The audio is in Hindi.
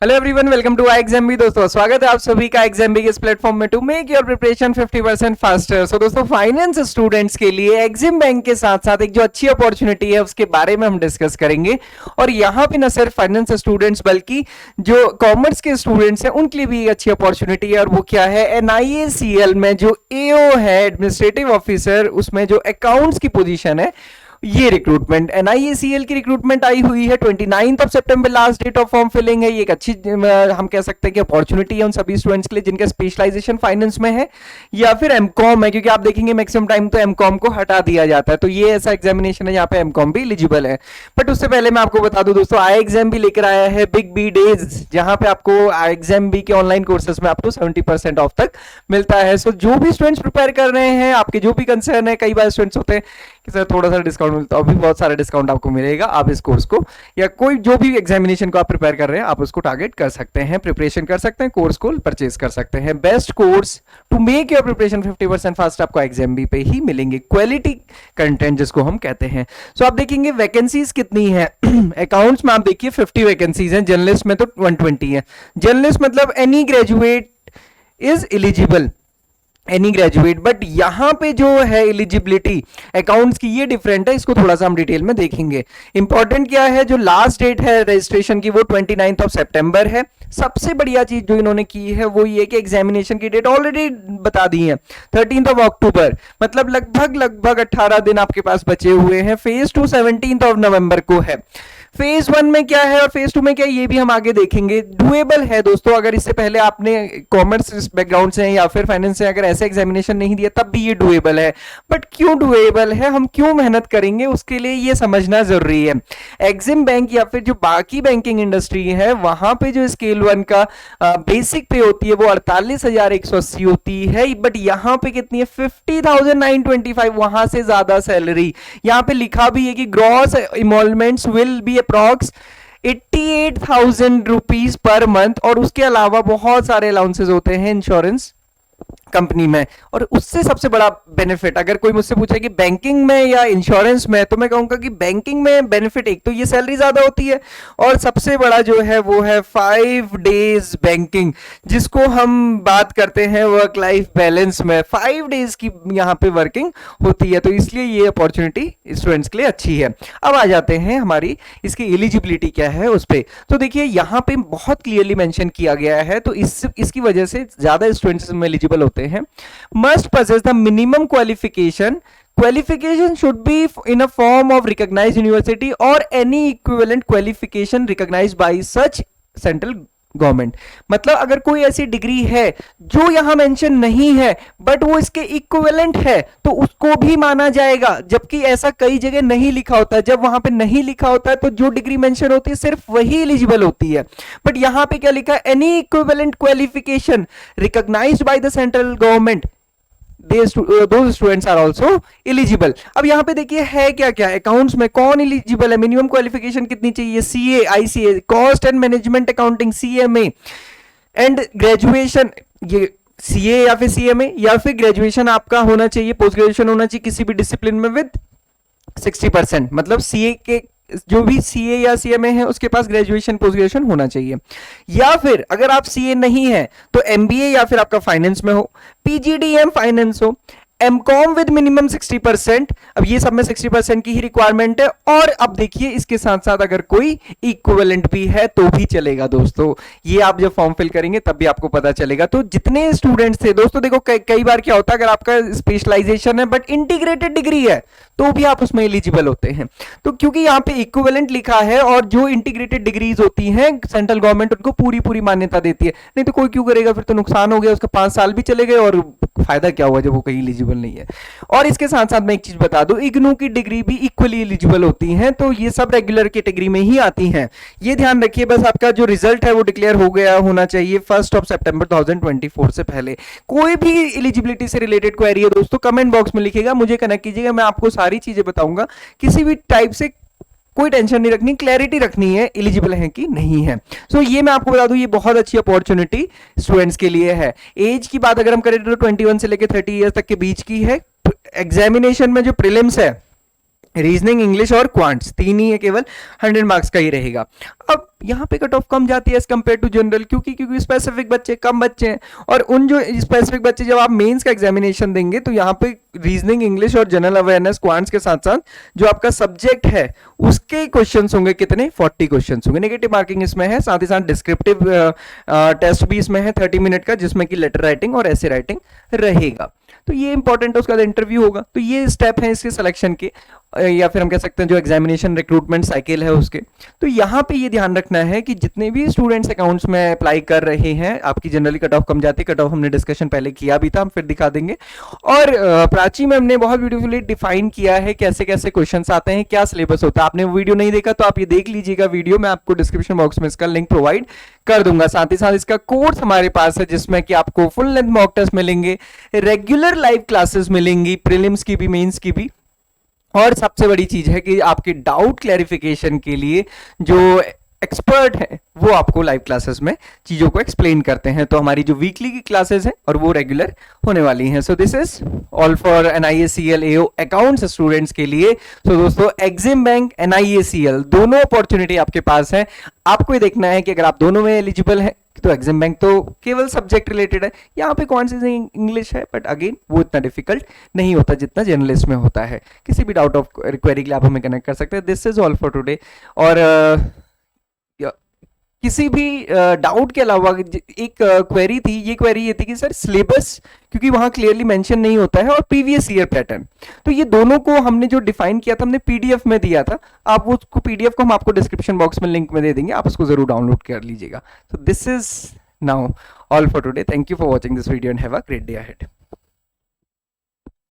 Hello everyone, welcome to iExamBee। दोस्तों स्वागत है आप सभी का iExamBee के इस प्लेटफॉर्म में to make your preparation 50% faster. So दोस्तों, फाइनेंस स्टूडेंट्स के लिए एग्जिम बैंक के साथ साथ एक जो अच्छी अपॉर्चुनिटी है उसके बारे में हम डिस्कस करेंगे। और यहाँ पे न सिर्फ फाइनेंस स्टूडेंट्स बल्कि जो कॉमर्स के स्टूडेंट्स हैं उनके लिए भी एक अच्छी अपॉर्चुनिटी है। और वो क्या है, NIACL में जो AO है, एडमिनिस्ट्रेटिव ऑफिसर, उसमें जो अकाउंट्स की पोजीशन है, ये रिक्रूटमेंट NIACL की रिक्रूटमेंट आई हुई है। 29 सितंबर last date of form filling है। ये एक अच्छी हम कह सकते हैं कि अपॉर्चुनिटी है उन सभी स्टूडेंट्स के लिए जिनका स्पेशलाइजेशन फाइनेंस में है या फिर एमकॉम है, क्योंकि आप देखेंगे मैक्सिमम टाइम तो एमकॉम को हटा दिया जाता है। तो ये ऐसा एग्जामिनेशन है जहां पे एमकॉम भी एलिजिबल है। बट उससे पहले मैं आपको बता दूं दोस्तों, iExamBee लेकर आया है बिग बी डेज, जहां पे आपको iExamBee के ऑनलाइन कोर्सेज में आपको 70% ऑफ तक मिलता है। सो जो भी स्टूडेंट्स प्रिपेयर कर रहे हैं, आपके जो भी कंसर्न है, कई बार स्टूडेंट्स होते हैं कि सर थोड़ा सा डिस्काउंट मिलता है, अभी बहुत सारा डिस्काउंट आपको मिलेगा। आप इस कोर्स को या कोई जो भी एग्जामिनेशन को आप प्रिपेयर कर रहे हैं, आप उसको टारगेट कर सकते हैं, प्रिपरेशन कर सकते हैं, कोर्स को परचेज कर सकते हैं। Best course to make your preparation 50% fast आपको iExamBee पे ही मिलेंगे। क्वालिटी कंटेंट जिसको हम कहते हैं। सो आप देखेंगे वैकेंसीज कितनी है। अकाउंट्स में आप देखिए 50 वैकेंसीज हैं, जर्नलिस्ट में तो 120 है। जर्नलिस्ट मतलब any graduate is eligible, any graduate. But यहां पे जो है एलिजिबिलिटी अकाउंट्स की, ये डिफरेंट है। इसको थोड़ा सा हम डिटेल में देखेंगे। इंपॉर्टेंट क्या है, जो लास्ट डेट है रजिस्ट्रेशन की वो 29 सितंबर है। सबसे बढ़िया चीज जो इन्होंने की है वो ये कि एग्जामिनेशन की डेट ऑलरेडी बता दी है, 13 अक्टूबर। मतलब लगभग 18 दिन आपके पास बचे हुए हैं। फेज 2 17 नवंबर को है। फेज 1 में क्या है और फेज 2 में क्या है, ये भी हम आगे देखेंगे। डुएबल है दोस्तों, अगर इससे पहले आपने कॉमर्स बैकग्राउंड से या फिर फाइनेंस से अगर ऐसे एग्जामिनेशन नहीं दिया तब भी ये डुएबल है। बट क्यों डुएबल है, हम क्यों मेहनत करेंगे, उसके लिए ये समझना जरूरी है। एग्जिम बैंक या फिर जो बाकी बैंकिंग इंडस्ट्री है, वहां पे जो स्केल 1 का बेसिक पे होती है वो 48,180 होती है। बट यहाँ पे कितनी है, 50,925, वहां से ज्यादा सैलरी। यहाँ पे लिखा भी है कि gross emoluments will be approx 88,000 rupees per month. और उसके अलावा बहुत सारे अलाउंसेस होते हैं इंश्योरेंस कंपनी में। और उससे सबसे बड़ा बेनिफिट, अगर कोई मुझसे पूछे कि बैंकिंग में या इंश्योरेंस में, तो मैं कहूंगा कि बैंकिंग में बेनिफिट एक तो ये सैलरी ज्यादा होती है, और सबसे बड़ा जो है वो है 5 डेज बैंकिंग, जिसको हम बात करते हैं वर्क लाइफ बैलेंस में। 5 डेज की यहाँ पे वर्किंग होती है, तो इसलिए ये अपॉर्चुनिटी स्टूडेंट्स के लिए अच्छी है। अब आ जाते हैं हमारी इसकी एलिजिबिलिटी क्या है उस पर। तो देखिए यहाँ पे बहुत क्लियरली मेंशन किया गया है, तो इसकी वजह से ज्यादा स्टूडेंट्स में एलिजिबल होते हैं। Must possess the minimum qualification should be in a form of recognized university or any equivalent qualification recognized by such central government. मतलब अगर कोई ऐसी डिग्री है जो यहां मेंशन नहीं है बट वो इसके इक्विवेलेंट है, तो उसको भी माना जाएगा। जबकि ऐसा कई जगह नहीं लिखा होता है। जब वहां पे नहीं लिखा होता है तो जो डिग्री मेंशन होती है सिर्फ वही एलिजिबल होती है। बट यहां पे क्या लिखा है, any equivalent qualification recognised by the central government, those students are also eligible। अब यहां पे देखिए है क्या क्या, अकाउंट्स में कौन एलिजिबल है, मिनिमम क्वालिफिकेशन कितनी चाहिए, CA ICA cost and management accounting CMA and graduation, ये CA या फिर CMA या फिर ग्रेजुएशन आपका होना चाहिए, पोस्ट ग्रेजुएशन होना चाहिए किसी भी डिसिप्लिन में विद 60%। मतलब CA के जो भी CA या CMA है उसके पास ग्रेजुएशन पोस्ट ग्रेजुएशन होना चाहिए। या फिर अगर आप CA नहीं है तो MBA या फिर आपका फाइनेंस में हो, PGDM फाइनेंस हो, एमकॉम विद मिनिमम 60%। अब ये सब में 60% की ही रिक्वायरमेंट है। और अब देखिए इसके साथ साथ अगर कोई इक्विवेलेंट भी है तो भी चलेगा दोस्तों। ये आप जब फॉर्म फिल करेंगे तब भी आपको पता चलेगा। तो जितने स्टूडेंट्स थे दोस्तों, देखो कई बार क्या होता है, अगर आपका स्पेशलाइजेशन है बट इंटीग्रेटेड डिग्री है तो भी आप उसमें एलिजिबल होते हैं। तो क्योंकि यहाँ पे इक्विवेलेंट लिखा है और जो इंटीग्रेटेड डिग्रीज होती हैं सेंट्रल गवर्नमेंट उनको पूरी मान्यता देती है। नहीं तो कोई क्यों करेगा, फिर तो नुकसान हो गया, उसका 5 साल भी चले गए और फायदा क्या हुआ जब वो कहीं एलिजिबल नहीं है। और इसके साथ साथ मैं एक चीज बता दूं, इग्नू की डिग्री भी इक्वली एलिजिबल होती हैं। तो ये सब रेगुलर कैटेगरी में ही आती हैं। ये ध्यान रखिए। बस आपका जो रिजल्ट है वो डिक्लेयर हो गया होना चाहिए 1 सितंबर 2024 से पहले। कोई भी एलिजिबिलिटी से रिलेटेड क्वेरी है दोस्तों, कमेंट बॉक्स में लिखिएगा, मुझे कनेक्ट कीजिएगा, मैं आपको सारी चीजें बताऊंगा। किसी भी टाइप से कोई टेंशन नहीं रखनी, क्लैरिटी रखनी है एलिजिबल है कि नहीं है। सो ये मैं आपको बता दूं, ये बहुत अच्छी अपॉर्चुनिटी स्टूडेंट्स के लिए है। एज की बात अगर हम करें तो 21 से लेकर 30 ईयर्स तक के बीच की है। एग्जामिनेशन में जो प्रीलिम्स है रीजनिंग, इंग्लिश और क्वांट्स, तीन ही है, केवल 100 मार्क्स का ही रहेगा। अब यहाँ पे कट ऑफ कम जाती है एज कम्पेयर टू जनरल, क्योंकि स्पेसिफिक बच्चे कम बच्चे हैं, और उन जो स्पेसिफिक बच्चे जब आप मेंस का एग्जामिनेशन देंगे तो यहाँ पे रीजनिंग, इंग्लिश और जनरल अवेयरनेस, क्वांट्स के साथ साथ जो आपका सब्जेक्ट है उसके क्वेश्चंस होंगे, कितने 40 क्वेश्चंस होंगे। नेगेटिव मार्किंग इसमें है, साथ ही साथ डिस्क्रिप्टिव टेस्ट भी इसमें है 30 मिनट का, जिसमें कि लेटर राइटिंग और ऐसे राइटिंग रहेगा। तो ये इंपॉर्टेंट है, उसका इंटरव्यू होगा। तो ये स्टेप है इसके सिलेक्शन के, या फिर हम कह सकते हैं जो एग्जामिनेशन रिक्रूटमेंट साइकिल है उसके। तो यहाँ पे ये ध्यान रखना है कि जितने भी स्टूडेंट्स अकाउंट्स में अप्लाई कर रहे हैं, आपकी जनरली कट ऑफ कम जाती है, कट ऑफ हमने डिस्कशन पहले किया भी था, हम फिर दिखा देंगे। और प्राची मैम ने बहुत ब्यूटीफुली डिफाइन किया है कैसे कैसे क्वेश्चंस आते हैं, क्या सिलेबस होता है। आपने वो वीडियो नहीं देखा तो आप ये देख लीजिएगा वीडियो, मैं आपको डिस्क्रिप्शन बॉक्स में इसका लिंक प्रोवाइड कर दूंगा। साथ ही साथ इसका कोर्स हमारे पास है, जिसमें कि आपको फुल लेंथ मॉक टेस्ट मिलेंगे, रेगुलर लाइव क्लासेस मिलेंगी, प्रीलिम्स की भी, मेंस की भी। और सबसे बड़ी चीज है कि आपके डाउट क्लैरिफिकेशन के लिए जो एक्सपर्ट है वो आपको लाइव क्लासेस में चीजों को एक्सप्लेन करते हैं। तो हमारी जो वीकली की क्लासेस हैं और वो रेगुलर होने वाली हैं। So this is all for NIACL AO accounts students के लिए। सो दोस्तों, एग्जिम बैंक, NIACL दोनों अपॉर्चुनिटी आपके पास है। आपको ये देखना है कि अगर आप दोनों में एलिजिबल हैं तो एग्जाम बैंक तो केवल सब्जेक्ट रिलेटेड है, यहाँ पे कौन सी इंग्लिश है, बट अगेन वो इतना डिफिकल्ट नहीं होता जितना जर्नलिस्ट में होता है। किसी भी डाउट ऑफ क्वेरी के लिए आप हमें कनेक्ट कर सकते हैं। This is all for today. और किसी भी डाउट के अलावा एक क्वेरी थी, ये क्वेरी ये थी कि सर सिलेबस, क्योंकि वहां क्लियरली मेंशन नहीं होता है, और प्रीवियस ईयर पैटर्न, तो ये दोनों को हमने जो डिफाइन किया था हमने PDF में दिया था। आप उसको PDF को हम आपको डिस्क्रिप्शन बॉक्स में लिंक में दे देंगे, आप उसको जरूर डाउनलोड कर लीजिएगा। तो this is now all for today. Thank you for watching this video and have a great day ahead.